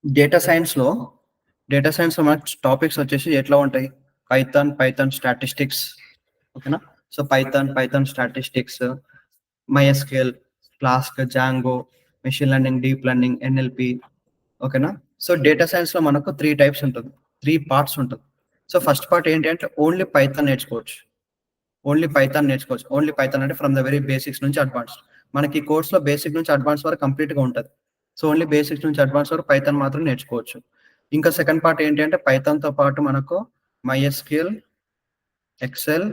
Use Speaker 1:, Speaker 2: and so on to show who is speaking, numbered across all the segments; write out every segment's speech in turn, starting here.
Speaker 1: Data సైన్స్‌లో మనకు topics వచ్చేసి ఎట్లా ఉంటాయి? పైథాన్ స్టాటిస్టిక్స్ ఓకేనా? So, Python statistics, MySQL, flask, Django, machine learning, deep learning, NLP ఓకేనా? సో, డేటా సైన్స్‌లో మనకు 3 టైప్స్ ఉంటుంది. 3 పార్ట్స్ ఉంటుంది. సో, ఫస్ట్ పార్ట్ ఏంటి అంటే ఓన్లీ పైథాన్ నేర్చుకోవచ్చు. ఓన్లీ పైథాన్ అంటే ఫ్రమ్ ద వెరీ బేసిక్స్ నుంచి అడ్వాన్స్డ్. మనకి ఈ కోర్స్‌లో బేసిక్ నుంచి అడ్వాన్స్ వరకు కంప్లీట్‌గా ఉంటది. సో, ఓన్లీ బేసిక్స్ నుంచి అడ్వాన్స్ వరకు పైథాన్ మాత్రం నేర్చుకోవచ్చు. ఇంకా సెకండ్ పార్ట్ ఏంటి అంటే పైథాన్‌తో పాటు మనకు MySQL, Excel,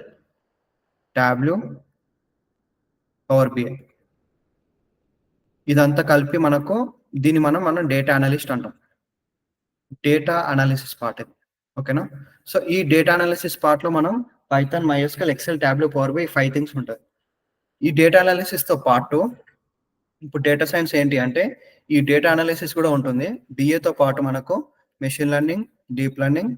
Speaker 1: Tableau, Power BI ఇదంతా కలిపి మనకు దీన్ని మనం డేటా అనలిస్ట్ అంటాం. డేటా అనాలిసిస్ పార్ట్ ఇది. ఓకేనా? సో, ఈ డేటా అనాలిసిస్ పార్ట్‌లో మనం Python, MySQL, Excel, Tableau, Power BI 5 things ఉంటాయి. ఈ డేటా అనాలిసిస్‌తో పాటు ఇప్పుడు డేటా సైన్స్ ఏంటి అంటే ఈ డేటా అనాలిసిస్ కూడా ఉంటుంది. డీఏతో పాటు మనకు machine learning, deep learning,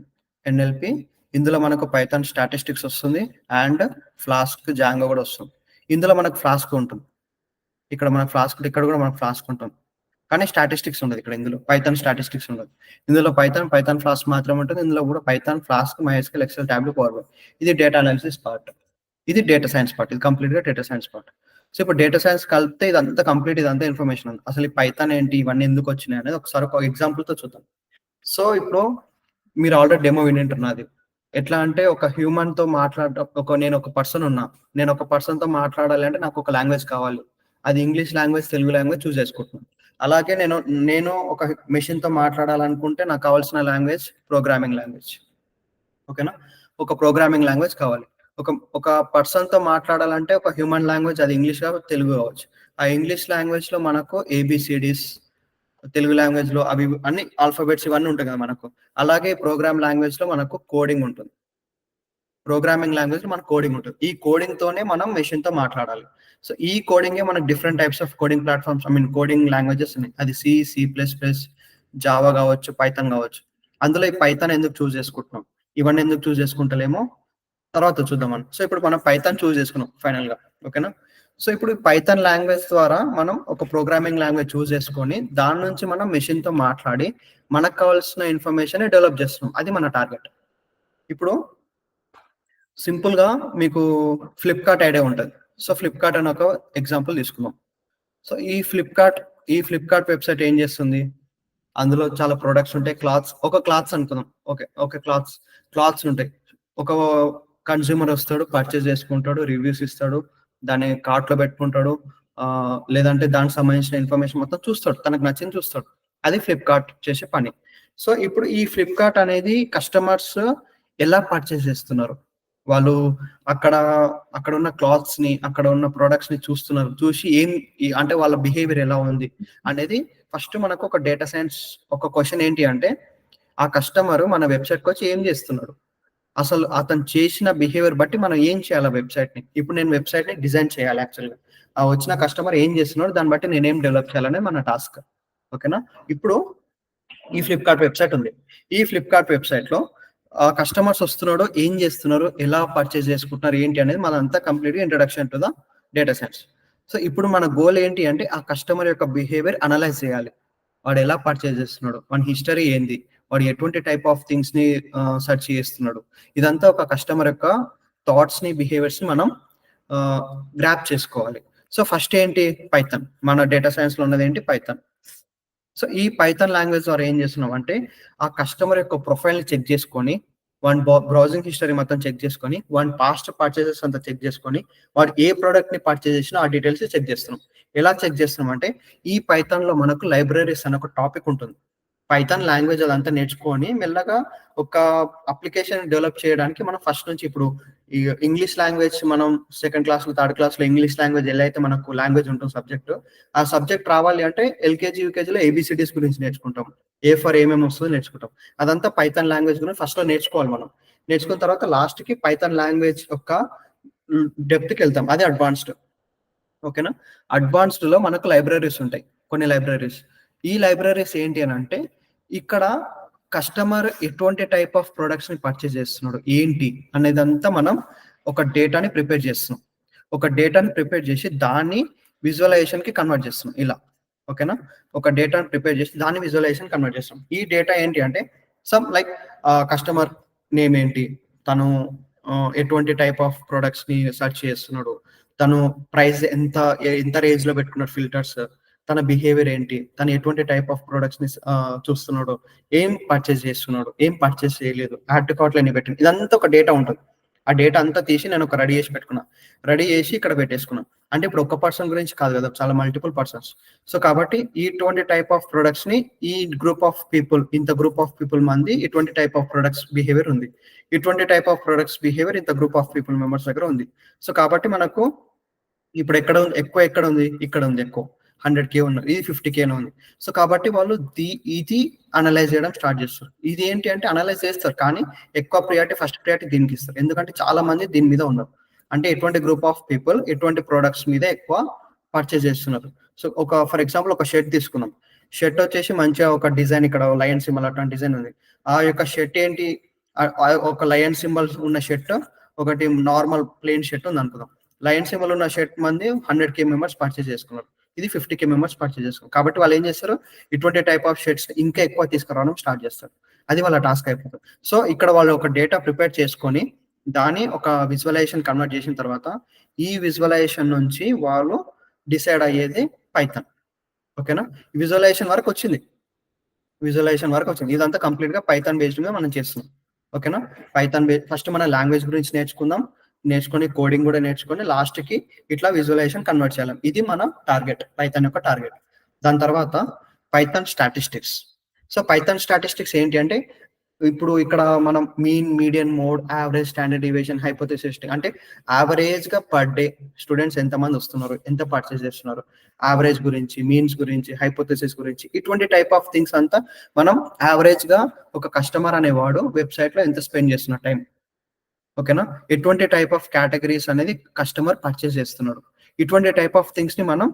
Speaker 1: NLP ఇందులో మనకు పైథాన్ స్టాటిస్టిక్స్ వస్తుంది అండ్ ఫ్లాస్క్, జాంగో కూడా వస్తుంది. ఇందులో మనకు ఫ్లాస్క్ ఉంటుంది. ఇక్కడ కూడా మనకు ఫ్లాస్క్ ఉంటుంది. కానీ స్టాటిస్టిక్స్ ఉండదు ఇక్కడ ఇందులో. పైథాన్ స్టాటిస్టిక్స్ ఉండదు. ఇందులో పైథాన్ ఫ్లాస్క్ మాత్రమే ఉంటుంది. ఇందులో కూడా Python, Flask, MySQL, Excel, Tableau, Power BI ఇది డేటా అనాలిసిస్ పార్ట్. ఇది డేటా సైన్స్ పార్ట్. ఇది కంప్లీట్‌గా డేటా సైన్స్ పార్ట్. సో, ఇప్పుడు డేటా సైన్స్ కలిపితే ఇదంతా ఇన్ఫర్మేషన్ ఉంది. అసలు ఈ పైథాన్ ఏంటి? ఇవన్నీ ఎందుకొచ్చినాయి అనేది ఒకసారి ఒక ఎగ్జాంపుల్‌తో చూద్దాం. సో, ఇప్పుడు మీరు ఆల్రెడీ డెమో వినుంటారు నాది. ఎట్లా అంటే ఒక హ్యూమన్‌తో మాట్లాడటం నేనొక పర్సన్ ఉన్నా. నేనొక పర్సన్‌తో మాట్లాడాలి అంటే నాకొక లాంగ్వేజ్ కావాలి. అది English language, Telugu language choose చేసుకుంటున్నాను. అలాగే నేను ఒక మెషిన్‌తో మాట్లాడాలనుకుంటే నాకు కావాల్సిన లాంగ్వేజ్ ప్రోగ్రామింగ్ లాంగ్వేజ్. ఓకేనా? ఒక ప్రోగ్రామింగ్ లాంగ్వేజ్ కావాలి. ఒక పర్సన్‌తో మాట్లాడాలంటే ఒక హ్యూమన్ లాంగ్వేజ్ అది ఇంగ్లీష్ కావచ్చు, తెలుగు కావచ్చు. ఆ ఇంగ్లీష్ లాంగ్వేజ్‌లో మనకు ఏబీసీడీస్, తెలుగు లాంగ్వేజ్‌లో అవి ఇవి అన్ని ఆల్ఫాబెట్స్ ఇవన్నీ ఉంటాయి కదా మనకు. అలాగే ప్రోగ్రామ్ లాంగ్వేజ్‌లో మనకు కోడింగ్ ఉంటుంది. ప్రోగ్రామింగ్ లాంగ్వేజ్‌లో మనకు కోడింగ్ ఉంటుంది. ఈ కోడింగ్‌తోనే మనం మెషిన్‌తో మాట్లాడాలి. సో, ఈ కోడింగే మనకు different types of coding platforms coding languages ఉన్నాయి. అది సి++, జావా కావచ్చు, పైథాన్ కావచ్చు. అందులో ఈ పైథాన్ ఎందుకు చూజ్ చేసుకుంటున్నాం? ఇవన్నీ ఎందుకు చూజ్ చేసుకుంటలేమో తర్వాత చూద్దాం మనం. సో, ఇప్పుడు మనం పైథాన్ చూజ్ చేసుకున్నాం ఫైనల్‌గా. ఓకేనా? సో, ఇప్పుడు పైథాన్ లాంగ్వేజ్ ద్వారా మనం ఒక ప్రోగ్రామింగ్ లాంగ్వేజ్ చూజ్ చేసుకొని దాని నుంచి మనం మెషిన్‌తో మాట్లాడి మనకు కావాల్సిన ఇన్ఫర్మేషన్‌ని డెవలప్ చేస్తున్నాం. అది మన టార్గెట్. ఇప్పుడు సింపుల్‌గా మీకు ఫ్లిప్‌కార్ట్ ఐడియా ఉంటది. సో, ఫ్లిప్‌కార్ట్ అని ఒక ఎగ్జాంపుల్ తీసుకుందాం. సో, ఈ ఫ్లిప్‌కార్ట్ వెబ్‌సైట్ ఏం చేస్తుంది? అందులో చాలా ప్రొడక్ట్స్ ఉంటాయి. క్లాత్స్ అనుకుందాం. ఓకే. క్లాత్స్ ఉంటాయి. ఒక కన్స్యూమర్ వస్తాడు, పర్చేజ్ చేసుకుంటాడు, రివ్యూస్ ఇస్తాడు, దాన్ని కార్ట్‌లో పెట్టుకుంటాడు. లేదంటే దానికి సంబంధించిన ఇన్ఫర్మేషన్ మొత్తం చూస్తాడు. తనకు నచ్చింది చూస్తాడు. అది ఫ్లిప్‌కార్ట్ చేసే పని. సో, ఇప్పుడు ఈ ఫ్లిప్‌కార్ట్ అనేది కస్టమర్స్ ఎలా పర్చేజ్ చేస్తున్నారు? వాళ్ళు అక్కడ అక్కడున్న క్లాత్స్‌ని, అక్కడ ఉన్న ప్రొడక్ట్స్‌ని చూస్తున్నారు. చూసి అంటే వాళ్ళ బిహేవియర్ ఎలా ఉంది అనేది ఫస్ట్ మనకు ఒక డేటా సైన్స్ ఒక క్వెషన్ ఏంటి అంటే, ఆ కస్టమర్ మన వెబ్‌సైట్‌కొచ్చి ఏం చేస్తున్నాడు? అసలు అతను చేసిన బిహేవియర్ బట్టి మనం ఏం చేయాలి ఆ వెబ్‌సైట్‌ని? ఇప్పుడు నేను వెబ్‌సైట్‌ని డిజైన్ చేయాలి యాక్చువల్‌గా. ఆ వచ్చిన కస్టమర్ ఏం చేస్తున్నాడో దాన్ని బట్టి నేనేం డెవలప్ చేయాలనేది మన టాస్క్. ఓకేనా? ఇప్పుడు ఈ ఫ్లిప్‌కార్ట్ వెబ్‌సైట్ ఉంది. ఈ ఫ్లిప్‌కార్ట్ వెబ్‌సైట్‌లో కస్టమర్స్ వస్తున్నాడో, ఏం చేస్తున్నారు, ఎలా పర్చేజ్ చేసుకుంటున్నారు, ఏంటి అనేది మనంతా కంప్లీట్‌గా introduction to the data science. So, ఇప్పుడు మన గోల్ ఏంటి అంటే ఆ కస్టమర్ యొక్క బిహేవియర్ అనలైజ్ చేయాలి. వాడు ఎలా పర్చేజ్ చేస్తున్నాడు? వాని హిస్టరీ ఏంది? వాడు ఎటువంటి టైప్ ఆఫ్ థింగ్స్‌ని సెర్చ్ చేస్తున్నాడు? ఇదంతా ఒక కస్టమర్ యొక్క థాట్స్‌ని, బిహేవియర్స్‌ని మనం ఆహ్, గ్రాప్ చేసుకోవాలి. సో, ఫస్ట్ ఏంటి? పైథాన్. మన డేటా సైన్స్‌లో ఉన్నదేంటి? పైథాన్. సో, ఈ పైథాన్ లాంగ్వేజ్ ద్వారా ఏం చేస్తున్నామంటే, ఆ కస్టమర్ యొక్క ప్రొఫైల్‌ని చెక్ చేసుకొని, వాని బ్రౌజింగ్ హిస్టరీ మొత్తం చెక్ చేసుకొని, వాని పాస్ట్ పర్చేజెస్ అంతా చెక్ చేసుకొని, వాడు ఏ ప్రొడక్ట్‌ని పర్చేజ్ చేసినా ఆ డీటెయిల్స్ చెక్ చేస్తున్నాం. ఎలా చెక్ చేస్తున్నామంటే, ఈ పైథాన్‌లో మనకు లైబ్రరీస్ అనే ఒక టాపిక్ ఉంటుంది. పైథాన్ లాంగ్వేజ్ అదంతా నేర్చుకొని మెల్లగా ఒక అప్లికేషన్ డెవలప్ చేయడానికి మనం ఫస్ట్ నుంచి ఇప్పుడు ఈ ఇంగ్లీష్ లాంగ్వేజ్ మనం సెకండ్ క్లాస్‌లో, థర్డ్ క్లాస్‌లో ఇంగ్లీష్ లాంగ్వేజ్ ఎలా అయితే మనకు లాంగ్వేజ్ ఉంటుంది సబ్జెక్ట్. ఆ సబ్జెక్ట్ రావాలి అంటే ఎల్‌కేజీ, యూకేజీలో ఏబీసీడీస్ గురించి నేర్చుకుంటాం. ఏ ఫర్ ఏమేమి వస్తుందో నేర్చుకుంటాం. అదంతా పైథాన్ లాంగ్వేజ్ గురించి ఫస్ట్‌లో నేర్చుకోవాలి మనం. నేర్చుకున్న తర్వాత లాస్ట్‌కి పైథాన్ లాంగ్వేజ్ యొక్క డెప్త్‌కెళ్తాం. అది అడ్వాన్స్‌డ్. ఓకేనా? అడ్వాన్స్డ్‌లో మనకు లైబ్రరీస్ ఉంటాయి. కొన్ని లైబ్రరీస్. ఈ లైబ్రరీస్ ఏంటి అనంటే, ఇక్కడ కస్టమర్ ఎటువంటి టైప్ ఆఫ్ ప్రొడక్ట్స్‌ని పర్చేజ్ చేస్తున్నాడు, ఏంటి అనేదంతా మనం ఒక డేటాని ప్రిపేర్ చేస్తున్నాం. ఒక డేటాని ప్రిపేర్ చేసి దాన్ని విజువలైజేషన్‌కి కన్వర్ట్ చేస్తున్నాం ఇలా. ఓకేనా? ఒక డేటాను ప్రిపేర్ చేసి దాన్ని విజువలైజేషన్ కన్వర్ట్ చేస్తాం. ఈ డేటా ఏంటి అంటే సమ్ లైక్ కస్టమర్ నేమ్ ఏంటి? తను ఎటువంటి టైప్ ఆఫ్ ప్రొడక్ట్స్‌ని సెర్చ్ చేస్తున్నాడు? తను ప్రైస్ ఎంత రేంజ్‌లో పెట్టుకున్నాడు ఫిల్టర్స్? తన బిహేవియర్ ఏంటి? తను ఎటువంటి టైప్ ఆఫ్ ప్రొడక్ట్స్‌ని చూస్తున్నాడు? ఏం పర్చేస్ చేస్తున్నాడు? ఏం పర్చేస్ చేయలేదు? యాడ్ టు కార్ట్‌లో ఎన్ని పెట్టిండు? ఇదంతా ఒక డేటా ఉంటది. ఆ డేటా అంతా తీసి నేను ఒక రెడీ చేసి పెట్టుకున్నా. రెడీ చేసి ఇక్కడ పెట్టేసుకున్నా. అంటే ఇప్పుడు ఒక్క పర్సన్ గురించి కాదు కదా! చాలా మల్టిపుల్ పర్సన్స్. సో, కాబట్టి ఇటువంటి టైప్ ఆఫ్ ప్రొడక్ట్స్‌ని ఈ గ్రూప్ ఆఫ్ పీపుల్ ఇంత గ్రూప్ ఆఫ్ పీపుల్ మంది ఇటువంటి టైప్ ఆఫ్ ప్రొడక్ట్స్ బిహేవియర్ ఉంది. ఇటువంటి టైప్ ఆఫ్ ప్రొడక్ట్స్ బిహేవియర్ ఇంత గ్రూప్ ఆఫ్ పీపుల్ మెంబర్స్ దగ్గర ఉంది. సో, కాబట్టి మనకు ఇప్పుడు ఎక్కడ ఉంది? ఇక్కడ ఉంది ఎక్కువ. 100,000 ఉన్నది. ఇది 50,000 ఉంది. సో, కాబట్టి వాళ్ళు ఇది అనలైజ్ చేయడం స్టార్ట్ చేస్తారు. ఇది ఏంటి అంటే అనలైజ్ చేస్తారు. కానీ ఎక్కువ ఫస్ట్ ప్రయారిటీ దీనికి ఇస్తారు. ఎందుకంటే చాలా మంది దీని మీద ఉన్నారు. అంటే ఎటువంటి గ్రూప్ ఆఫ్ పీపుల్ ఎటువంటి ప్రొడక్ట్స్ మీద ఎక్కువ పర్చేజ్ చేస్తున్నారు. సో, ఫర్ ఎగ్జాంపుల్ ఒక షర్ట్ తీసుకున్నాం. షర్ట్ వచ్చేసి మంచిగా ఒక డిజైన్ ఇక్కడ లయన్ సింబల్ అట్లాంటి డిజైన్ ఉంది. ఆ యొక్క షర్ట్ ఏంటి ఒక లయన్ సింబల్స్ ఉన్న షర్ట్, ఒకటి నార్మల్ ప్లెయిన్ షర్ట్ ఉందనుకుందాం. లయన్ సింబల్ ఉన్న షర్ట్ మంది 100,000 మెంబర్స్ పర్చేజ్ చేసుకున్నారు. ఇది 50,000 మెంబర్స్ పర్చేజ్ చేసుకున్నారు. కాబట్టి వాళ్ళు ఏం చేస్తారు? ఇటువంటి టైప్ ఆఫ్ షర్ట్స్ ఇంకా ఎక్కువ తీసుకురావడం స్టార్ట్ చేస్తారు. అది వాళ్ళ టాస్క్ అయిపోతుంది. సో, ఇక్కడ వాళ్ళు ఒక డేటా ప్రిపేర్ చేసుకొని దాన్ని ఒక విజువలైజేషన్ కన్వర్ట్ చేసిన తర్వాత ఈ విజువలైజేషన్ నుంచి వాళ్ళు డిసైడ్ అయ్యేది పైథాన్. ఓకేనా? విజువలైజేషన్ వరకు వచ్చింది. ఇదంతా కంప్లీట్‌గా పైథాన్ బేస్డ్ మీద మనం చేస్తున్నాం. ఓకేనా? ఫస్ట్ మన లాంగ్వేజ్ గురించి నేర్చుకుందాం. నేర్చుకొని కోడింగ్ కూడా నేర్చుకొని లాస్ట్‌కి ఇట్లా విజువలైజేషన్ కన్వర్ట్ చేయాలి. ఇది మన టార్గెట్. పైథాన్ యొక్క టార్గెట్. దాని తర్వాత Python statistics. So, Python statistics ఏంటి అంటే ఇప్పుడు ఇక్కడ మనం mean, median, mode, average, standard deviation, hypothesis అంటే యావరేజ్‌గా పర్ డే స్టూడెంట్స్ ఎంతమంది వస్తున్నారు? ఎంత పర్చేస్ చేస్తున్నారు? యావరేజ్ గురించి, మీన్స్ గురించి, హైపోథెసిస్ గురించి ఇటువంటి టైప్ ఆఫ్ థింగ్స్ అంతా మనం యావరేజ్‌గా ఒక కస్టమర్ అనేవాడు వెబ్‌సైట్‌లో ఎంత స్పెండ్ చేస్తున్న టైం. ఓకేనా? ఎటువంటి టైప్ ఆఫ్ కేటగరీస్ అనేది కస్టమర్ పర్చేస్ చేస్తున్నాడు. ఇటువంటి టైప్ ఆఫ్ థింగ్స్‌ని మనం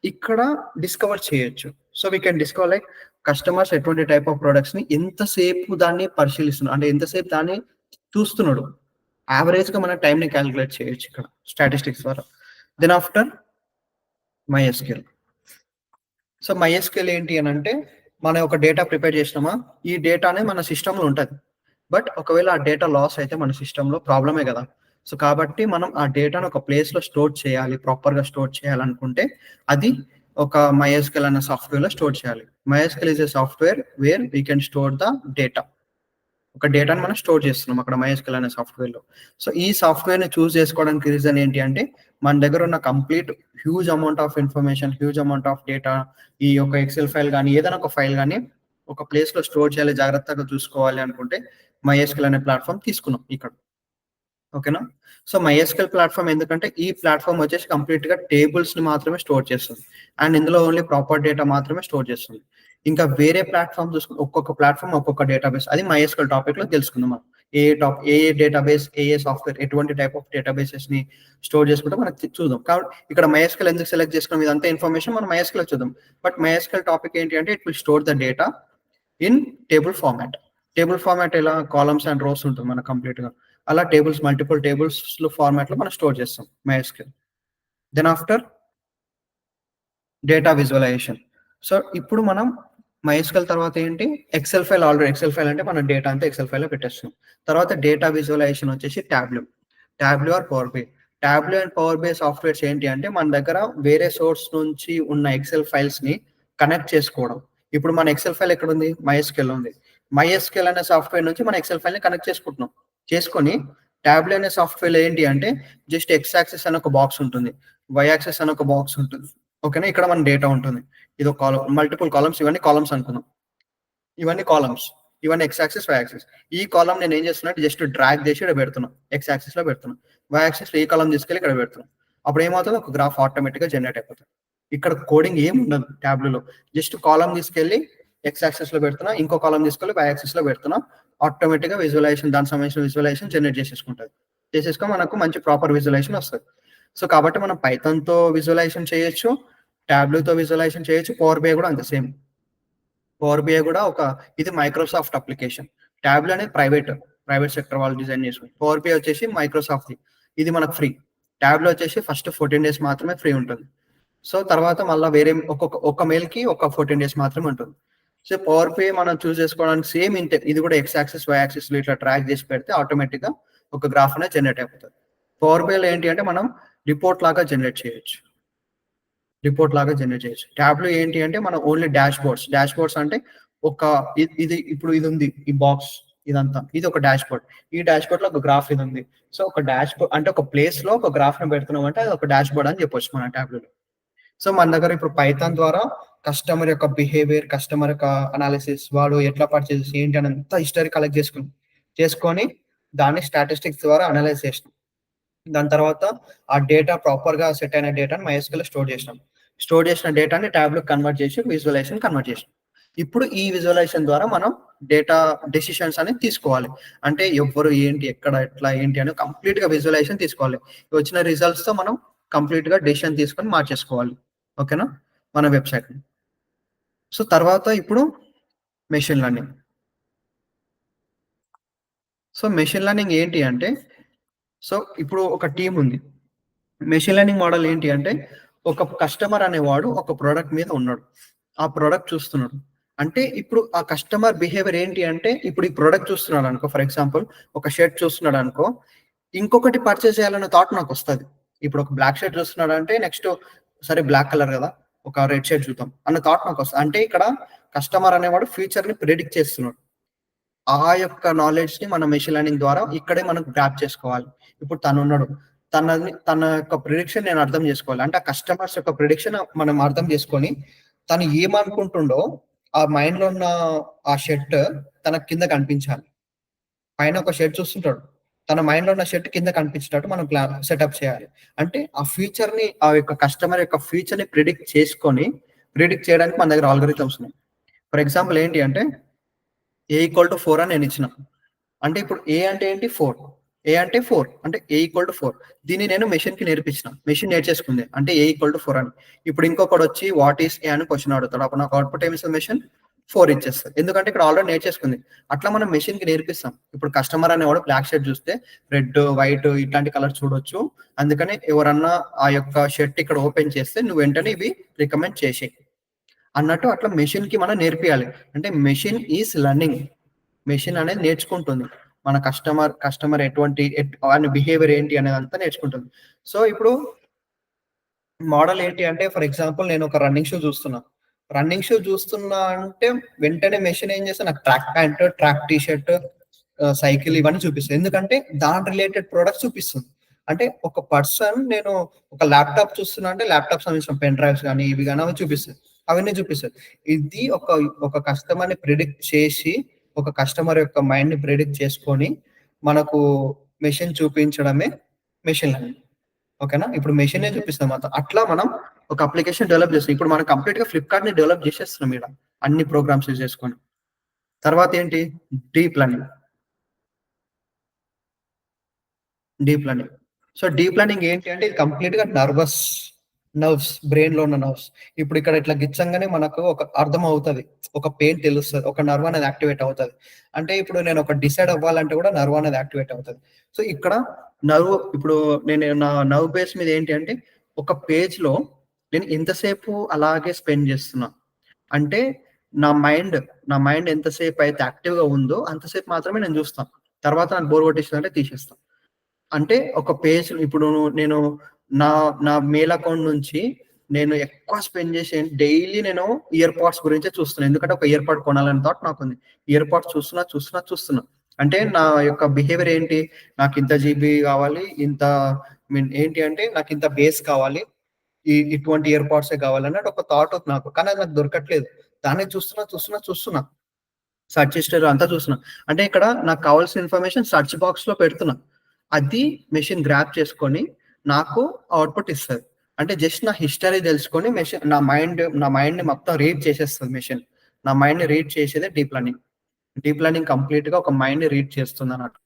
Speaker 1: ఇక్కడ డిస్కవర్ చేయొచ్చు. So, we can discover like customers ఎటువంటి టైప్ ఆఫ్ ప్రొడక్ట్స్‌ని ఎంతసేపు దాన్ని పరిశీలిస్తున్నాడు. అంటే ఎంతసేపు దాన్ని చూస్తున్నాడు. యావరేజ్‌గా మన టైమ్‌ని కాలిక్యులేట్ చేయొచ్చు ఇక్కడ స్టాటిస్టిక్స్ ద్వారా. Then after MySQL. So, MySQL ఏంటి అనంటే మనం ఒక డేటా ప్రిపేర్ చేసినామా, ఈ డేటానే మన సిస్టమ్‌లో ఉంటది. బట్ ఒకవేళ ఆ డేటా లాస్ అయితే మన సిస్టమ్‌లో ప్రాబ్లమే గదా! సో, కాబట్టి మనం ఆ డేటాను ఒక ప్లేస్‌లో స్టోర్ చేయాలి. ప్రాపర్‌గా స్టోర్ చేయాలనుకుంటే అది ఒక మైఎస్‌క్యూఎల్ అనే సాఫ్ట్‌వేర్‌లో స్టోర్ చేయాలి. MySQL is a software where we can store the data. ఒక డేటాను మనం స్టోర్ చేస్తున్నాం అక్కడ మైఎస్‌క్యూఎల్ అనే సాఫ్ట్‌వేర్‌లో. సో, ఈ సాఫ్ట్‌వేర్‌ని చూజ్ చేసుకోవడానికి రీజన్ ఏంటి అంటే మన దగ్గర ఉన్న complete huge amount of information, huge amount of data ఈ యొక్క ఎక్సెల్ ఫైల్ గాని, ఏదైనా ఒక ఫైల్ గాని ఒక ప్లేస్‌లో స్టోర్ చేయాలి, జాగ్రత్తగా చూసుకోవాలి అనుకుంటే మైఎస్‌క్యూఎల్ అనే ప్లాట్‌ఫామ్ తీసుకున్నాం ఇక్కడ. ఓకేనా? సో, మైఎస్‌క్యూఎల్ ప్లాట్‌ఫామ్ ఎందుకంటే ఈ ప్లాట్‌ఫామ్ వచ్చేసి కంప్లీట్‌గా టేబుల్స్‌ని మాత్రమే స్టోర్ చేస్తుంది. అండ్ ఇందులో ఓన్లీ ప్రాపర్ డేటా మాత్రమే స్టోర్ చేస్తుంది. ఇంకా వేరే ప్లాట్‌ఫామ్ చూసుకుంటే ఒక్కొక్క ప్లాట్‌ఫామ్ ఒక్కొక్క డేటాబేస్. అది మైఎస్‌క్యూఎల్ టాపిక్‌లో తెలుసుకుందాం మనం. ఏ ఏ డేటాబేస్, ఏ ఏ సాఫ్ట్‌వేర్ ఎటువంటి టైప్ ఆఫ్ డేటాబేసెస్‌ని స్టోర్ చేసుకుంటే మనం చూద్దాం. కాబట్టి ఇక్కడ మైఎస్‌క్యూఎల్ ఎందుకు సెలెక్ట్ చేసుకున్నాం ఇదంతా ఇన్ఫర్మేషన్ మనం మైఎస్‌క్యూఎల్ చూద్దాం. బట్ మైఎస్‌క్యూఎల్ టాపిక్ ఏంటి అంటే it will store the data in table format. Table format ఎలా కాలమ్స్ అండ్ రోస్ ఉంటుంది మనకు కంప్లీట్‌గా. అలా మల్టిపుల్ టేబుల్స్‌లో ఫార్మాట్‌లో మనం స్టోర్ చేస్తాం MySQL. Then after data visualisation. So, ఇప్పుడు మనం మైఎస్‌క్యూఎల్ తర్వాత ఏంటి ఎక్సెల్ ఫైల్ అంటే మన డేటా అంతా ఎక్సెల్ ఫైల్‌లో పెట్టేస్తున్నాం. తర్వాత డేటా విజువలైజేషన్ వచ్చేసి Tableau. Tableau or Power BI. Tableau and Power BI softwares ఏంటి అంటే మన దగ్గర వేరే సోర్స్ నుంచి ఉన్న ఎక్సెల్ ఫైల్స్‌ని కనెక్ట్ చేసుకోవడం. ఇప్పుడు మన ఎక్సెల్ ఫైల్ ఎక్కడుంది? మైఎస్‌క్యూఎల్‌లో ఉంది. మైఎస్‌క్యూఎల్ అనే సాఫ్ట్‌వేర్ నుంచి మన ఎక్సెల్ ఫైల్‌ని కనెక్ట్ చేసుకుంటున్నాం. చేసుకొని టాబ్లూ అనే సాఫ్ట్‌వేర్‌లో ఏంటి అంటే జస్ట్ ఎక్స్ యాక్సిస్ అని ఒక బాక్స్ ఉంటుంది. వై యాక్సిస్ అని ఒక బాక్స్ ఉంటుంది. ఓకేనా? ఇక్కడ మన డేటా ఉంటుంది. ఇదో మల్టిపుల్ కాలమ్స్ ఇవన్నీ కాలమ్స్ అనుకుందాం. ఇవన్నీ కాలమ్స్. ఇవన్నీ ఎక్స్ యాక్సిస్, వై యాక్సిస్. ఈ కాలమ్ నేను ఏం చేస్తున్నా అంటే జస్ట్ డ్రాగ్ చేసి ఇక్కడ పెడుతున్నా. ఎక్స్ యాక్సిస్‌లో పెడుతున్నా. వై యాక్సిస్‌లో ఈ కాలమ్ తీసుకెళ్ళి ఇక్కడ పెడుతున్నా. అప్పుడు ఏమవుతది ఒక గ్రాఫ్ ఆటోమేటిక్‌గా జనరేట్ అయిపోతది. ఇక్కడ కోడింగ్ ఏమి ఉండదు టాబ్లూలో. జస్ట్ కాలమ్ తీసుకెళ్ళి ఎక్స్ యాక్సిస్‌లో పెడుతున్నా. ఇంకో కాలమ్ తీసుకెళ్ళి వై యాక్సిస్‌లో పెడుతున్నా. ఆటోమేటిక్‌గా విజువలైజేషన్ దానికి సంబంధించిన విజువలైజేషన్ జనరేట్ చేసేసుకుంటది. చేసేసుకొని మనకు మంచి ప్రాపర్ విజువలైజేషన్ వస్తది. సో, కాబట్టి మనం పైథాన్‌తో విజువలైజేషన్ చేయొచ్చు. టాబ్లూతో విజువలైజేషన్ చేయొచ్చు. పవర్ బిఐ కూడా అంతే సేమ్. పవర్ బిఐ కూడా ఇది మైక్రోసాఫ్ట్ అప్లికేషన్. టాబ్లూ అనేది ప్రైవేట్ సెక్టర్ వాళ్ళు డిజైన్ చేసుకుంది. పవర్ బిఐ వచ్చేసి మైక్రోసాఫ్ట్‌ది. ఇది మనకు ఫ్రీ. టాబ్లూ వచ్చేసి ఫస్ట్ 14 డేస్ మాత్రమే ఫ్రీ ఉంటుంది. సో తర్వాత మళ్ళీ వేరే ఒక మెయిల్కి ఒక 14 డేస్ మాత్రమే ఉంటుంది. సో పవర్ పే మనం చూస్ చేసుకోవడానికి సేమ్ ఇంతే, ఇది కూడా ఎక్స్ యాక్సిస్ వై యాక్సిస్ ఇట్లా ట్రాక్ చేసి పెడితే ఆటోమేటిక్గా ఒక గ్రాఫ్ అనేది జనరేట్ అయిపోతుంది. పవర్ పేలో ఏంటి అంటే మనం రిపోర్ట్ లాగా జనరేట్ చేయొచ్చు. ట్యాబ్లో ఏంటి అంటే మనం ఓన్లీ డాష్ బోర్డ్స్ అంటే ఒక ఇది ఇప్పుడు ఇది ఉంది ఈ బాక్స్ ఇదంతా, ఇది ఒక డాష్ బోర్డ్. ఈ డాష్ బోర్డ్ లో ఒక గ్రాఫ్ ఇది ఉంది. సో ఒక డాష్ బోర్డ్ అంటే ఒక ప్లేస్ లో ఒక గ్రాఫ్ ని పెడుతున్నాం అంటే అది ఒక డాష్ బోర్డ్ అని చెప్పొచ్చు మన ట్యాబ్లో. సో మన దగ్గర ఇప్పుడు పైథాన్ ద్వారా కస్టమర్ యొక్క బిహేవియర్, కస్టమర్ యొక్క అనాలిసిస్, వాడు ఎట్లా పర్చేస్ ఏంటి అని అంతా హిస్టరీ కలెక్ట్ చేసుకొని దాన్ని స్టాటిస్టిక్స్ ద్వారా అనలైజ్ చేసినాం. దాని తర్వాత ఆ డేటా ప్రాపర్ గా సెట్ అయిన డేటాని MySQL స్టోర్ చేసిన డేటాని ట్యాబ్లో కన్వర్ట్ చేసి విజువలైజేషన్ కన్వర్ట్ చేసినాం. ఇప్పుడు ఈ విజువలైజేషన్ ద్వారా మనం డేటా డెసిషన్స్ అనేది తీసుకోవాలి. అంటే ఎవరు ఏంటి, ఎక్కడ, ఎట్లా, ఏంటి అని కంప్లీట్ గా విజువలైజేషన్ తీసుకోవాలి. వచ్చిన రిజల్ట్స్ తో మనం కంప్లీట్ గా డెసిషన్ తీసుకొని మార్చేసుకోవాలి. ఓకేనా మన వెబ్సైట్. సో తర్వాత ఇప్పుడు machine learning. So machine learning ఏంటి అంటే, సో ఇప్పుడు ఒక టీం ఉంది. మెషిన్ లెర్నింగ్ మోడల్ ఏంటి అంటే, ఒక కస్టమర్ అనేవాడు ఒక ప్రోడక్ట్ మీద ఉన్నాడు, ఆ ప్రోడక్ట్ చూస్తున్నాడు. అంటే ఇప్పుడు ఆ కస్టమర్ బిహేవియర్ ఏంటి అంటే, ఇప్పుడు ఈ ప్రోడక్ట్ చూస్తున్నాడు అనుకో, ఫర్ ఎగ్జాంపుల్ ఒక షర్ట్ చూస్తున్నాడు అనుకో, ఇంకొకటి పర్చేస్ చేయాలన్న థాట్ నాకు వస్తుంది. ఇప్పుడు ఒక బ్లాక్ షర్ట్ చూస్తున్నాడు అంటే నెక్స్ట్ సరే బ్లాక్ కలర్ కదా, ఒక రెడ్ షర్ట్ చూద్దాం అన్న థాట్ నాకు వస్తుంది. అంటే ఇక్కడ కస్టమర్ అనేవాడు ఫ్యూచర్ ని ప్రిడిక్ట్ చేస్తున్నాడు. ఆ యొక్క నాలెడ్జ్ ని మన మెషిన్ లెర్నింగ్ ద్వారా ఇక్కడే మనం గ్రాప్ చేసుకోవాలి. ఇప్పుడు తను ఉన్నాడు, తన యొక్క ప్రిడిక్షన్ నేను అర్థం చేసుకోవాలి. అంటే ఆ కస్టమర్స్ యొక్క ప్రిడిక్షన్ మనం అర్థం చేసుకొని తను ఏమనుకుంటుండో ఆ మైండ్ లో ఉన్న ఆ షర్ట్ తన కింద కనిపించాలి. పైన ఒక షర్ట్ చూస్తుంటాడు, తన మైండ్ లో ఉన్న షర్ట్ కింద కనిపించేటట్టు మనం సెటప్ చేయాలి. అంటే ఆ ఫ్యూచర్ ని, ఆ యొక్క కస్టమర్ యొక్క ఫ్యూచర్ ని ప్రిడిక్ట్ చేయడానికి మన దగ్గర ఆల్గరిథమ్స్ ఉన్నాయి. ఫర్ ఎగ్జాంపుల్ ఏంటి అంటే A=4 అని నేను ఇచ్చిన. అంటే ఇప్పుడు ఏ అంటే ఏంటి 4, ఏ అంటే 4 అంటే A=4. దీన్ని నేను మెషిన్ కి నేర్పించిన, మెషిన్ నేర్చేసుకుంది అంటే A=4 అని. ఇప్పుడు ఇంకొకటి వచ్చి వాట్ ఈస్ ఏ అని క్వశ్చన్ అడుగుతాడు, అప్పుడు నాకు అవుట్పుట్ ఏమి ఇస్తుంది, మెషిన్ 4 ఇచ్చేస్తుంది. ఎందుకంటే ఇక్కడ ఆల్రెడీ నేర్చేసుకుంది. అట్లా మనం మెషిన్ కి నేర్పిస్తాం. ఇప్పుడు కస్టమర్ అనేవాడు బ్లాక్ షర్ట్ చూస్తే రెడ్, వైట్ ఇట్లాంటి కలర్ చూడొచ్చు, అందుకని ఎవరన్నా ఆ యొక్క షర్ట్ ఇక్కడ ఓపెన్ చేస్తే నువ్వు వెంటనే ఇవి రికమెండ్ చేసే అన్నట్టు అట్లా మెషిన్ కి మనం నేర్పియాలి. అంటే మెషిన్ ఈస్ లెర్నింగ్, మెషిన్ అనేది నేర్చుకుంటుంది. మన కస్టమర్ ఎటువంటి బిహేవియర్ ఏంటి అనేది అంతా నేర్చుకుంటుంది. సో ఇప్పుడు మోడల్ ఏంటి అంటే, ఫర్ ఎగ్జాంపుల్ నేను ఒక రన్నింగ్ షూ చూస్తున్నా అంటే వెంటనే మెషిన్ ఏం చేస్తా, నాకు track pant, track T shirt, cycle ఇవన్నీ చూపిస్తుంది. ఎందుకంటే దాని రిలేటెడ్ ప్రొడక్ట్స్ చూపిస్తుంది. అంటే ఒక పర్సన్, నేను ఒక ల్యాప్టాప్ చూస్తున్నా అంటే ల్యాప్టాప్ సంబంధించిన పెన్ డ్రైవ్స్ కానీ ఇవి కానీ అవి చూపిస్తుంది, అవన్నీ చూపిస్తుంది. ఇది ఒక కస్టమర్ ని ప్రిడిక్ట్ చేసి, ఒక కస్టమర్ యొక్క మైండ్ ని ప్రిడిక్ట్ చేసుకొని మనకు మెషిన్ చూపించడమే మెషిన్ లెర్నింగ్. ఓకేనా, ఇప్పుడు మెషిన్ చూపిస్తాం మొత్తం. అట్లా మనం ఒక అప్లికేషన్ డెవలప్ చేస్తాం. ఇప్పుడు మనం కంప్లీట్ గా ఫ్లిప్కార్ట్ ని డెవలప్ చేసేస్తున్నాం ఇక్కడ అన్ని ప్రోగ్రామ్స్ యూజ్ చేసుకొని. తర్వాత ఏంటి, deep learning. So deep learning ఏంటి అంటే, ఇది కంప్లీట్ గా నర్వ్స్, బ్రెయిన్ లో ఉన్న నర్వ్స్. ఇప్పుడు ఇక్కడ ఇట్లా గిచ్చంగానే మనకు ఒక అర్థం అవుతుంది, ఒక పెయిన్ తెలుస్తుంది, ఒక నర్వ్ అనేది యాక్టివేట్ అవుతుంది. అంటే ఇప్పుడు నేను ఒక డిసైడ్ అవ్వాలంటే కూడా నర్వ్ అనేది యాక్టివేట్ అవుతుంది. సో ఇక్కడ నర్వ్, ఇప్పుడు నేను నా నర్వ్ బేస్ మీద ఏంటి అంటే, ఒక పేజ్ లో నేను ఎంతసేపు అలాగే స్పెండ్ చేస్తున్నా అంటే నా మైండ్ ఎంతసేపు అయితే యాక్టివ్ గా ఉందో అంతసేపు మాత్రమే నేను చూస్తాను. తర్వాత నాకు బోర్ కొట్టేస్తుంది అంటే తీసేస్తాను. అంటే ఒక పేజ్ ఇప్పుడు నేను నా నా మెయిల్ అకౌంట్ నుంచి నేను ఎక్కువ స్పెండ్ చేసి డైలీ నేను ఇయర్ పాడ్స్ గురించే చూస్తున్నాను. ఎందుకంటే ఒక ఇయర్ పాడ్ కొనాలని థాట్ నాకు ఉంది. ఇయర్ పాడ్స్ చూస్తున్నా. అంటే నా యొక్క బిహేవియర్ ఏంటి, నాకు ఇంత జీబీ కావాలి, ఇంత ఏంటి అంటే నాకు ఇంత బేస్ కావాలి, ఇటువంటి ఇయర్ పాడ్సే కావాలి అన్నట్టు ఒక థాట్ నాకు. కానీ అది నాకు దొరకట్లేదు. దాన్ని చూస్తున్నా. సెర్చ్ హిస్టరీ అంతా చూస్తున్నా. అంటే ఇక్కడ నాకు కావాల్సిన ఇన్ఫర్మేషన్ సెర్చ్ బాక్స్ లో పెడుతున్నా. అది మెషిన్ గ్రాప్ చేసుకొని నాకు అవుట్పుట్ ఇస్తుంది. అంటే జస్ట్ నా హిస్టరీ తెలుసుకొని మెషిన్ నా మైండ్ ని మొత్తం రీడ్ చేసేస్తుంది మెషిన్. నా మైండ్ ని రీడ్ చేసేదే డీప్ లెర్నింగ్ కంప్లీట్ గా ఒక మైండ్ ని రీడ్ చేస్తుంది అన్నట్టు.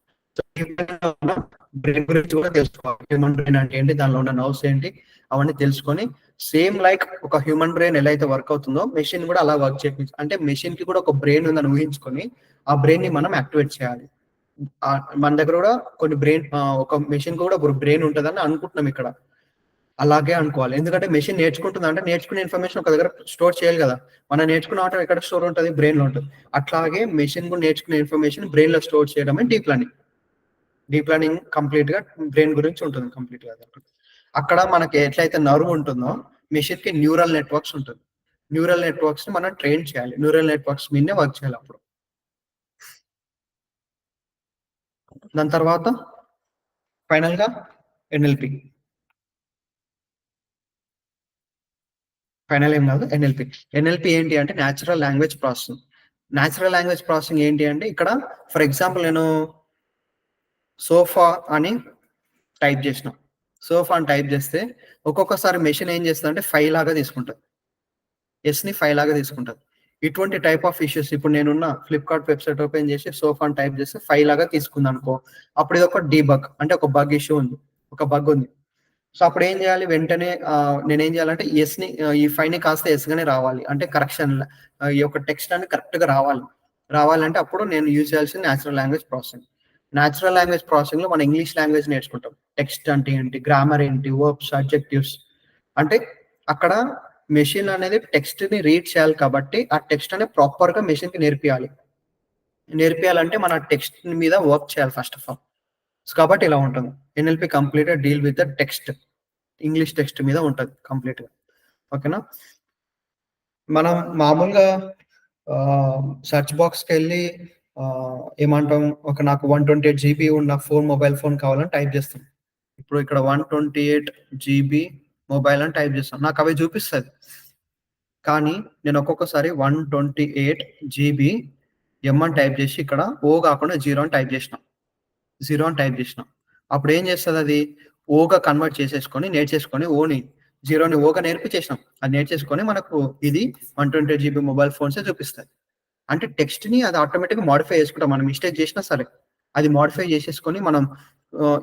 Speaker 1: బ్రెయిన్ గురించి కూడా తెలుసుకోవాలి. హ్యూమన్ బ్రెయిన్ అంటే ఏంటి, దానిలో ఉన్న నర్వ్స్ ఏంటి, అవన్నీ తెలుసుకొని సేమ్ లైక్ ఒక హ్యూమన్ బ్రెయిన్ ఎలా అయితే వర్క్ అవుతుందో మెషిన్ కూడా అలా వర్క్ చేయించు. అంటే మెషిన్ కి కూడా ఒక బ్రెయిన్ ఉందని ఊహించుకొని ఆ బ్రెయిన్ ని మనం యాక్టివేట్ చేయాలి. మన దగ్గర కూడా కొన్ని ఒక మెషిన్ కూడా బ్రెయిన్ ఉంటుందని అనుకుంటున్నాం ఇక్కడ. అలాగే అనుకోవాలి. ఎందుకంటే మెషిన్ నేర్చుకుంటుందంటే నేర్చుకునే ఇన్ఫర్మేషన్ ఒక దగ్గర స్టోర్ చేయాలి కదా! మనం నేర్చుకున్న వాటి ఎక్కడ స్టోర్ ఉంటది? బ్రెయిన్‌లో ఉంటది. అట్లాగే మెషిన్ కూడా నేర్చుకునే ఇన్ఫర్మేషన్ బ్రెయిన్‌లో స్టోర్ చేయడమే డీప్ లెర్నింగ్. డీప్ లెర్నింగ్ కంప్లీట్‌గా బ్రెయిన్ గురించి ఉంటుంది కంప్లీట్‌గా అది. అక్కడ మనకి ఎట్లయితే నర్వ్ ఉంటుందో మెషిన్‌కి న్యూరల్ నెట్వర్క్స్ ఉంటుంది. న్యూరల్ నెట్వర్క్స్‌ని మనం ట్రైన్ చేయాలి. న్యూరల్ నెట్వర్క్స్ మీదనే వర్క్ చేయాలి అప్పుడు. దాని తర్వాత ఫైనల్‌గా ఎన్ఎల్‌పి. ఫైనల్ ఏం కాదు ఎన్ఎల్‌పి. ఎన్ఎల్‌పి ఏంటి అంటే natural language processing. Natural language processing ఏంటి అంటే ఇక్కడ ఫర్ ఎగ్జాంపుల్ నేను సోఫా అని టైప్ చేసిన. సోఫా అని టైప్ చేస్తే ఒక్కొక్కసారి మెషిన్ ఏం చేస్తదంటే 5 లాగా తీసుకుంటది. యెస్‌ని 5 లాగా తీసుకుంటది. ఇటువంటి టైప్ ఆఫ్ ఇష్యూస్ ఇప్పుడు నేనున్న ఫ్లిప్‌కార్ట్ వెబ్‌సైట్ ఓపెన్ చేసి సోఫా అని టైప్ చేస్తే 5 లాగా తీసుకుందనుకో, అప్పుడు ఇదొక డీబగ్ అంటే ఒక బగ్ ఇష్యూ ఉంది. ఒక బగ్ ఉంది. సో, అప్పుడేం జేయాలి వెంటనే నేనేం జేయాలంటే ఈ 5ని కాస్త యెస్‌గానే రావాలి. అంటే కరెక్షన్ ఈ యొక్క టెక్స్ట్ అనేది కరెక్ట్‌గా రావాలి. రావాలంటే అప్పుడు నేను యూజ్ చేయాల్సింది natural language processing. Natural language ప్రాసెసింగ్‌లో మనం ఇంగ్లీష్ లాంగ్వేజ్ నేర్చుకుంటాం. టెక్స్ట్ అంటే ఏంటి? గ్రామర్ ఏంటి? వర్బ్స్, అడ్జెక్టివ్స్ అంటే అక్కడ మెషిన్ అనేది టెక్స్ట్‌ని రీడ్ చేయాలి కాబట్టి, ఆ టెక్స్ట్ అనేది ప్రాపర్‌గా మెషిన్‌కి నేర్పియాలి. నేర్పియాలంటే మన టెక్స్ట్ మీద వర్క్ చేయాలి ఫస్ట్ ఆఫ్ ఆల్. సో, కాబట్టి ఇలా ఉంటుంది. ఎన్ఎల్‌పి కంప్లీట్‌గా deal with the text. English text మీద ఉంటది కంప్లీట్‌గా. ఓకేనా? మనం మామూలుగా సెర్చ్ బాక్స్‌కెళ్ళి ఏమంటాం నాకు 128 జీబీ ఉన్న మొబైల్ ఫోన్ కావాలని టైప్ చేస్తాం. ఇప్పుడు ఇక్కడ 128 జీబీ మొబైల్ అని టైప్ చేస్తాం. నాకవి చూపిస్తది. కానీ నేను ఒక్కొక్కసారి 128 జీబీ ఎమ్ అని టైప్ చేసి ఇక్కడ ఓ కాకుండా 0 అని టైప్ చేసిన. 0 అని టైప్ చేసిన. అప్పుడేం చేస్తదది? ఓగా కన్వర్ట్ చేసేసుకొని, నేర్చేసుకొని ఓని 0ని ఓగా నేర్పించేసినాం. అది నేర్చేసుకొని మనకు ఇది 128 జీబీ మొబైల్ ఫోన్సే చూపిస్తది. అంటే టెక్స్ట్‌ని అది ఆటోమేటిక్‌గా మోడిఫై చేసుకుంటాం. మనం మిస్టేక్ చేసినా సరే. అది మోడిఫై చేసేసుకొని మనం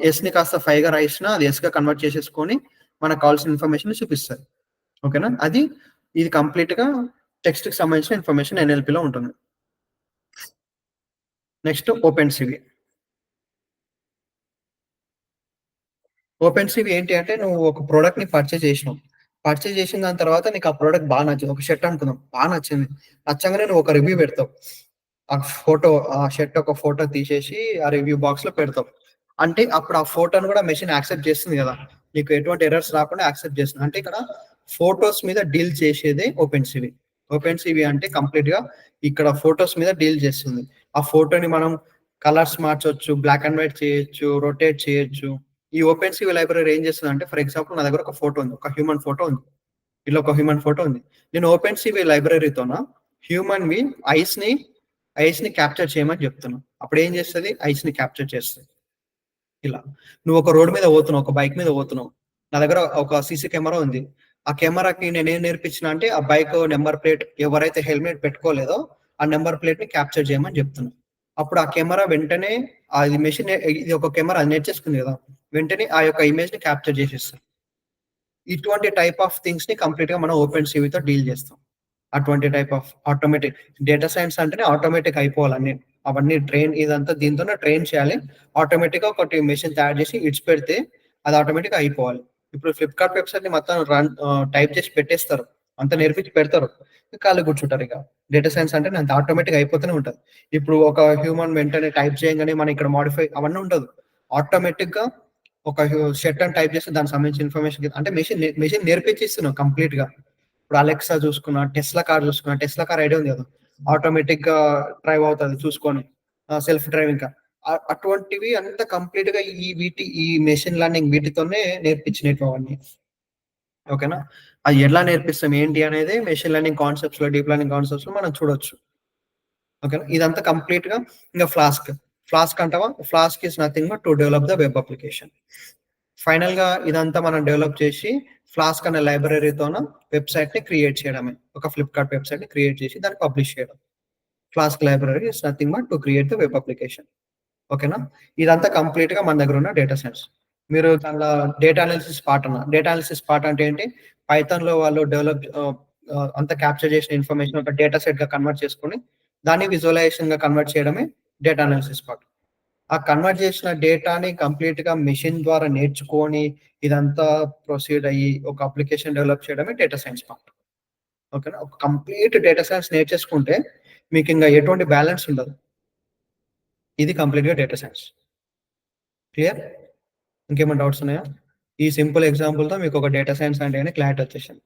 Speaker 1: యెస్‌ని కాస్త 5గా రాసినా అది యెస్‌గా కన్వర్ట్ చేసేసుకొని మనకు కావాల్సిన ఇన్ఫర్మేషన్‌ని చూపిస్తది. ఓకేనా? ఇది కంప్లీట్‌గా టెక్స్ట్‌కి సంబంధించిన ఇన్ఫర్మేషన్ ఎన్ఎల్‌పిలో ఉంటుంది. నెక్స్ట్ ఓపెన్‌సివి. ఓపెన్‌సివి ఏంటి అంటే నువ్వు ఒక ప్రొడక్ట్‌ని పర్చేజ్ చేసినావు. పర్చేజ్ చేసిన దాని తర్వాత నీకు ఆ ప్రొడక్ట్ నచ్చింది. ఒక షర్ట్ అనుకుందాం. నచ్చింది. నచ్చంగానే నువ్వు ఒక రివ్యూ పెడతావు. ఆ షర్ట్ ఒక ఫోటో తీసేసి ఆ రివ్యూ బాక్స్‌లో పెడతావు. అంటే అప్పుడు ఆ ఫోటోని కూడా మెషిన్ యాక్సెప్ట్ చేస్తుంది గదా! నీకు ఎటువంటి ఎర్రర్స్ రాకుండా యాక్సెప్ట్ చేస్తుంది. అంటే ఇక్కడ ఫోటోస్ మీద డీల్ చేసేదే ఓపెన్‌సివి. ఓపెన్‌సివి అంటే కంప్లీట్‌గా ఇక్కడ ఫోటోస్ మీద డీల్ చేస్తుంది. ఆ ఫోటోని మనం కలర్స్ మార్చొచ్చు, బ్లాక్ అండ్ వైట్ చేయొచ్చు, రొటేట్ చేయొచ్చు. ఈ ఓపెన్‌సివి లైబ్రరీ ఏం చేస్తదంటే ఫర్ ఎగ్జాంపుల్ నా దగ్గర ఒక ఫోటో ఉంది. ఒక హ్యూమన్ ఫోటో ఉంది. ఇలా ఒక హ్యూమన్ ఫోటో ఉంది. నేను ఓపెన్‌సివి లైబ్రరీతోన హ్యూమన్‌వి ఐస్‌ని ఐస్‌ని క్యాప్చర్ చేయమని చెప్తున్నా. అప్పుడేం చేస్తది? ఐస్‌ని క్యాప్చర్ చేస్తది. ఇలా. నువ్వు ఒక రోడ్ మీద పోతున్నావు. ఒక బైక్ మీద పోతున్నావు. నా దగ్గర ఒక సీసీ కెమెరా ఉంది. ఆ కెమెరాకి నేనేం నేర్పించినా అంటే ఆ బైక్ నంబర్ ప్లేట్ ఎవరైతే హెల్మెట్ పెట్టుకోలేదో ఆ నంబర్ ప్లేట్‌ని క్యాప్చర్ చేయమని చెప్తున్నా. అప్పుడు ఆ కెమెరా వెంటనే అది మెషిన్ ఇది ఒక కెమెరా అది నేర్చేసుకుంది కదా! వెంటనే ఆ యొక్క ఇమేజ్‌ని క్యాప్చర్ చేసేస్తది. ఇటువంటి టైప్ ఆఫ్ థింగ్స్‌ని కంప్లీట్‌గా మనం ఓపెన్ సివితో డీల్ చేస్తాం. అటువంటి type of automatic data science అంటేనే ఆటోమేటిక్ అయిపోవాలి అన్నీ. అవన్నీ ఇదంతా దీంతోనే ట్రైన్ చేయాలి. ఆటోమేటిక్‌గా ఒకటి మెషిన్ తయారు చేసి ఇడిచిపెడితే అది ఆటోమేటిక్‌గా అయిపోవాలి. ఇప్పుడు ఫ్లిప్‌కార్ట్ వెబ్‌సైట్‌ని మొత్తం టైప్ చేసి పెట్టేస్తారు. అంతా నేర్పించి పెడతారు. ఖాళీగా కూర్చుంటారిక. డేటా సైన్స్ అంటేనే అంత ఆటోమేటిక్‌గా అయిపోతూనే ఉంటది. ఇప్పుడు ఒక హ్యూమన్ వెంటనే టైప్ చేయంగానే మనం ఇక్కడ మోడిఫై అవన్నీ ఉండదు. ఆటోమేటిక్‌గా ఒక షర్ట్ అని టైప్ చేస్తే దానికి సంబంధించిన ఇన్ఫర్మేషన్ అంటే మెషిన్ నేర్పించేస్తున్నాం కంప్లీట్‌గా. ఇప్పుడు అలెక్సా చూసుకున్నా, టెస్లా కార్ ఐడియా ఉంది కదా! ఆటోమేటిక్‌గా డ్రైవ్ అవుతది చూసుకొని. Self driving car. అటువంటివి అంతా కంప్లీట్‌గా ఈ మెషిన్ లెర్నింగ్ వీటితోనే నేర్పించినటివి అవన్నీ. ఓకేనా? అది ఎలా నేర్పిస్తాం ఏంటి అనేది మెషిన్ లెర్నింగ్ కాన్సెప్ట్స్‌లో, డీప్ లెర్నింగ్ కాన్సెప్ట్స్‌లో మనం చూడొచ్చు. ఓకేనా? ఇదంతా కంప్లీట్‌గా ఇంక ఫ్లాస్క్. ఫ్లాస్క్ అంటావా? Flask is nothing but to develop the web application. ఫైనల్‌గా ఇదంతా మనం డెవలప్ చేసి ఫ్లాస్క్ అనే లైబ్రరీతోన వెబ్‌సైట్‌ని క్రియేట్ చేయడమే. ఒక ఫ్లిప్‌కార్ట్ వెబ్‌సైట్‌ని క్రియేట్ చేసి దాన్ని పబ్లిష్ చేయడం. Flask library is nothing but to create the web application. ఓకేనా? ఇదంతా కంప్లీట్‌గా మన దగ్గర ఉన్న డేటా సైన్స్. మీరు దాంట్లో డేటా అనాలిసిస్ పార్ట్ అన్నారు. డేటా అనాలిసిస్ పార్ట్ అంటే ఏంటి? పైథాన్‌లో వాళ్ళు డెవలప్ అంతా క్యాప్చర్ చేసిన ఇన్ఫర్మేషన్ ఒక డేటా సెట్‌గా కన్వర్ట్ చేసుకొని దాన్ని విజువలైజేషన్‌గా కన్వర్ట్ చేయడమే డేటా అనాలిసిస్ పార్ట్. ఆ కన్వర్ట్ చేసిన డేటాని కంప్లీట్‌గా మెషిన్ ద్వారా నేర్చుకొని, ఇదంతా ప్రొసీడ్ అయ్యి, ఒక అప్లికేషన్ డెవలప్ చేయడమే డేటా సైన్స్ పార్ట్. ఓకేనా. ఒక కంప్లీట్ డేటా సైన్స్ నేర్చేసుకుంటే, మీకింక ఎటువంటి బ్యాలెన్స్ ఉండదు. ఇది కంప్లీట్‌గా డేటా సైన్స్. క్లియర్? ఇంకేమైనా డౌట్స్ ఉన్నాయా? ఈ సింపుల్ ఎగ్జాంపుల్‌తో మీకొక డేటా సైన్స్ అంటే ఏంటి క్లారిటీ వచ్చేసింది.